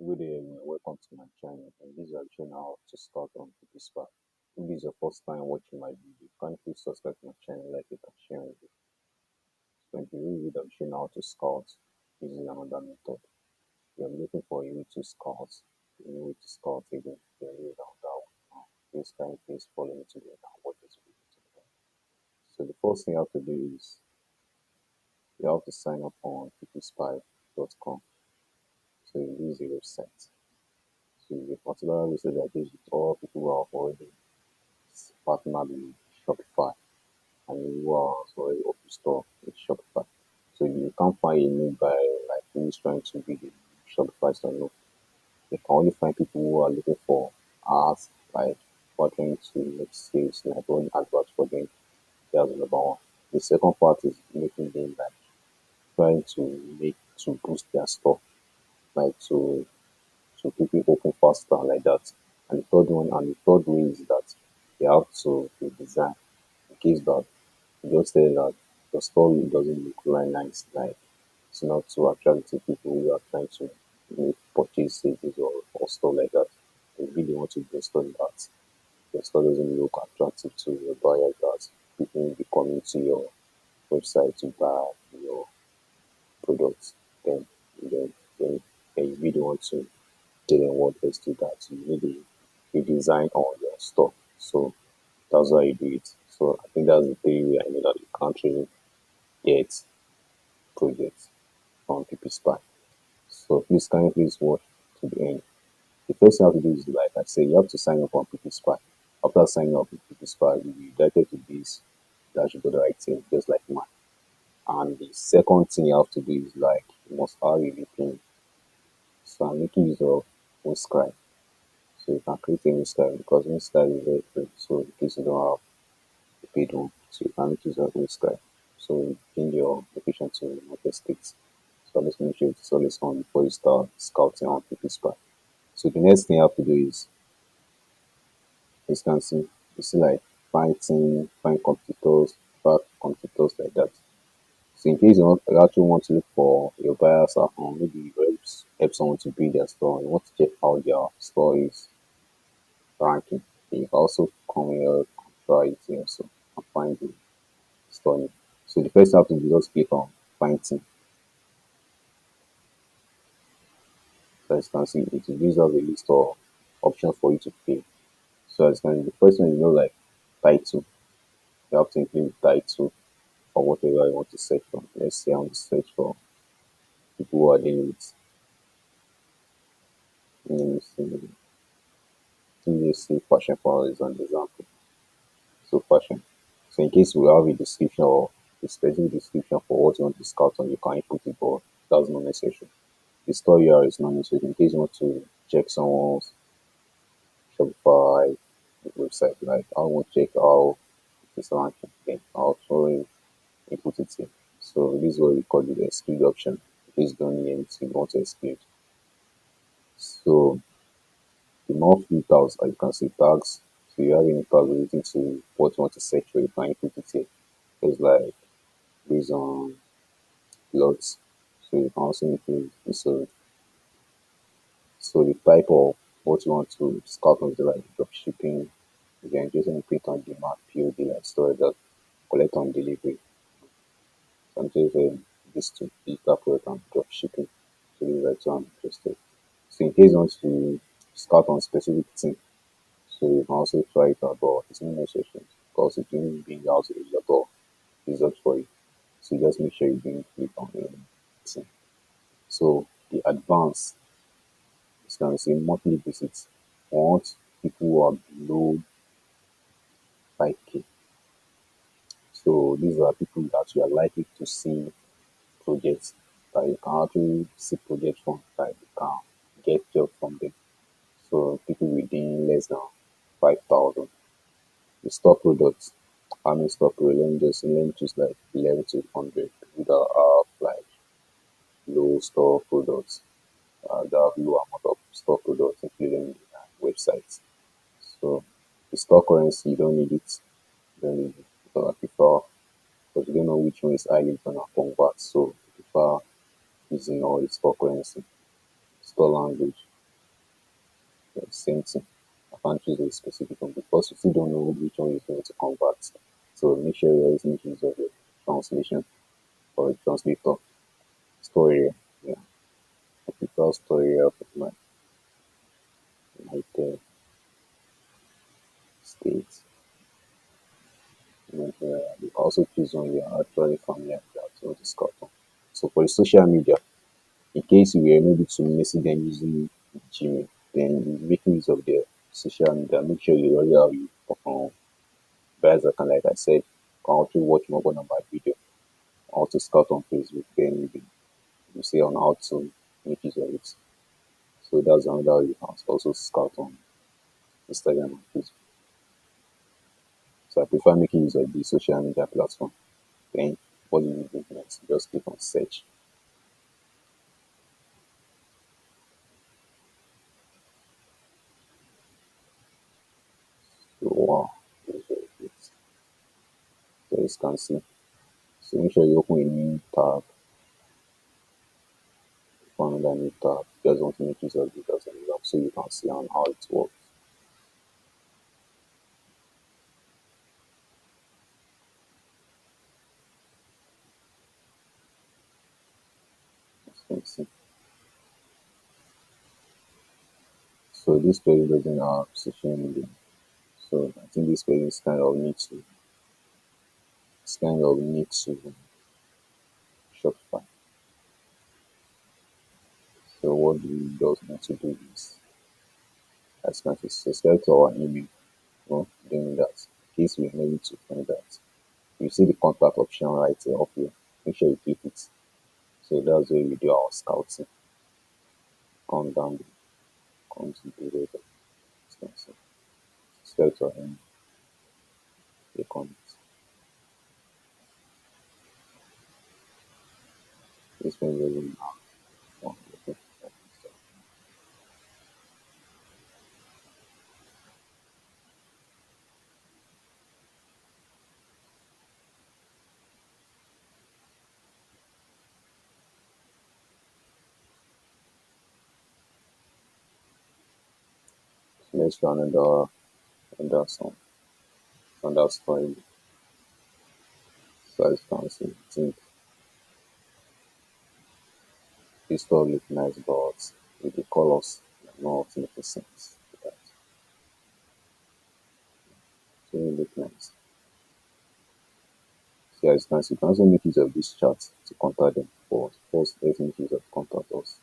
Good evening, welcome to my channel. And this is your channel how to start on PPSpy. If this is your first time watching my video, can you please subscribe to my channel, like it, and share it. So if you really don't know how to scout, this is another method. If you're looking for a way to scout, a new way to scout again, then you down that one. Please can you please follow me today and watch this video today. So the first thing you have to do is you have to sign up on PPSpy.com. So you use the website. So the particular website that gives you all people who are already partnered with Shopify and you are already up to store with Shopify. So you can't find a new guy like who's trying to be the Shopify store. No. You can only find people who are looking for ads, like who are trying to make sales, like running adverts for them. That's the number one. The second part is making them like trying to make to boost their store, like to people open faster like that. And the third way is that you have to design in case that you just say that the story doesn't look very nice, like it's not too attractive to people who are trying to make purchases or stuff like that. You really want to brainstorm that the store doesn't look attractive to your buyers, that people will be coming to your website to buy your products. Then then then you really want to get them what best to that. You need a design on your store. So that's how you do it. So I think that's the three way I know that you can't really get projects from PPSpy. So please can you please watch to the end. The first thing you have to do is, like I said, you have to sign up on PPSpy. After signing up with PPSpy, you'll be directed to this dashboard right here, just like mine. And the second thing you have to do is like you must have a VPN. So I'm making use of Scribe. So you can create a new style because new style is very free. So in case you don't have a paid one, so you can make use of new style. So you change your location to United States. So let's make sure it's always on before you start scouting on PPSpy. So the next thing you have to do is you can see like find competitors, back competitors like that. So in case you actually want to look for your buyers at home, maybe you help someone to build their store, you want to check how their store is ranking. You can also come here, try it here also and find the store name. So the first thing you have to do is just click on find team. So as you can see, it will give us a list of options for you to pay. So as you can see, the first one like title. You have to include title or whatever you want to search for. Let's say I want to search for people who are dealing with, let me see, let's see fashion for as an example. So fashion. So in case we have a description or a specific description for what you want to scout on, you can input it, but that's not necessary. The store URL is not necessary in case you want to check someone's Shopify website. Like I want to check how it's ranking. Okay, I'll also input it here. So this is what we call the exclude option. Please don't need anything you want to exclude. So the more filters, as you can see tags. So you have any tag relating to what you want to search for, you can input it here. It's like based on lots. So you can also include so the type of what you want to scout on is like drop shipping. You can just print on demand, POD, like storage that collect on delivery. Sometimes this to digital product and drop shipping. So this is like so I'm interested. So in case you want to scout on specific thing, so you can also try it out, but it's not necessary because it will bring out a lot of results for you. So just make sure you bring click on anything. So the advanced, you can say monthly visits. Want people who are below 5K. So these are people that you are likely to see projects that you can actually see projects from, that you can get job from them. So people within less than 5,000. The store products. How many store products? Let me choose like 11 to 100 people that have like low store products, that have low amount of store products, including websites. So the store currency, you don't need it. You don't need it. Because I prefer, because you don't know which one is highly gonna convert. So I prefer using all the store currency, store language. Same thing. I can't choose a specific one because you still don't know which one is going to convert. So make sure you always make use of your translation or a translator. Story, yeah. I prefer story of my United States. And you also choose one you are actually familiar with that you want to scout on. So for the social media, in case you were maybe to message them using Gmail, then making use of the social media, make sure you already have your browser can, like I said, can also watch mobile number video, how to scout on Facebook, then you see on how to make use of it. So that's another way you can also scout on Instagram and Facebook. So I prefer making use of the social media platform. Then what do you do next? Just click on search. So wow, it's very good. So you can see. So make sure you open a new tab, find another new tab. Just want to make use of it as an example so you can see on how it works. As you can see. So this page doesn't have social media. So I think this page is kind of need to Shopify. So what we just need to do is as much as subscribe to our email. Doing that. In case we need to find that. You see the contact option right here up here. Make sure you click it. So that's where we do our scouting. Come down, come to the later. So subscribe to our email. Click on it. This one really now. Let's run another song, another story. So as you can see, I think this story look nice, but with the colors, not making sense. That so it look nice. So as you can also make use of this chat to contact them. But first, let's make use of contact us.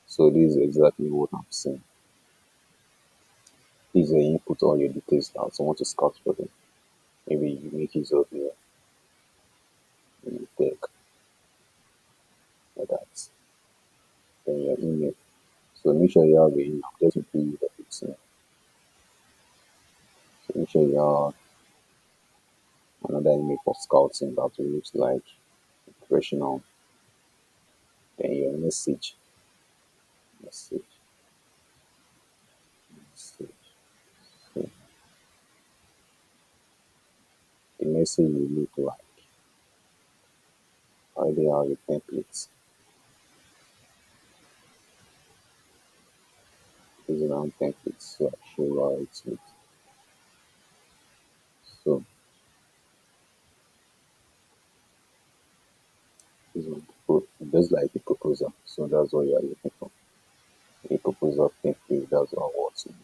So this is exactly what I'm saying. This is where you input all your details down. So I want to scout for them. Maybe you make use of your tech like that. Then your email. So make sure you have your email. Just make use of it. So make sure you have another email for scouting that will look like professional. Then your message, message. So the message will look like I already have the templates. These are our templates. So I show you how it looks. So this one just like the proposal. So that's what you are looking for. A proposal template, that's what I want to make.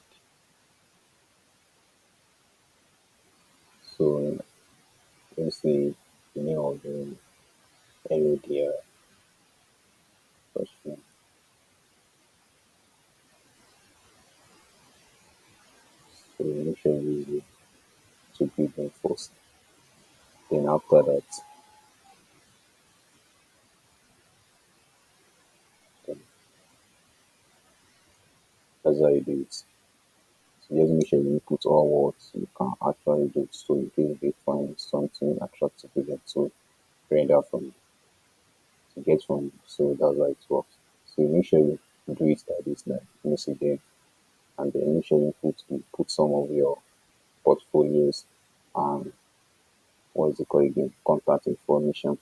So let's say the name of the LODR question. So make sure you to give them first. Then after that, then that's how you do it. So just make sure you input all what you can actually do so in case they find something attractive to them to render from to get from you. So that's how it works. So you make sure you do it like this, like message them, and then make sure you put some of your portfolios and what is it called again? Contact information,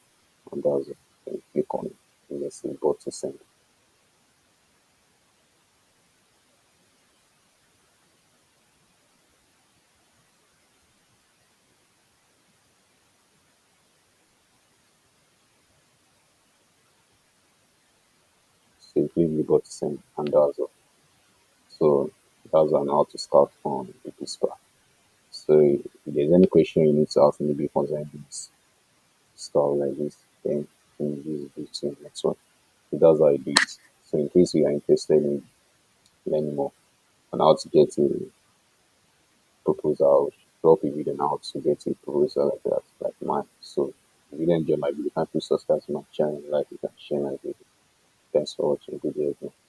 and that's it. Then you click on it. Let's say bot to send. So you click the button and that's all. So that's on how to start on PPSpy. So if there's any question you need to ask me before this stuff like this, then you can use this to the next one. So that's how I do it. So in case you are interested in learning more on how to get a proposal, drop a video on how to get a proposal like that, like mine. So if you enjoy my video, please subscribe to my channel, like it, and share my video. Thanks for watching. Good day.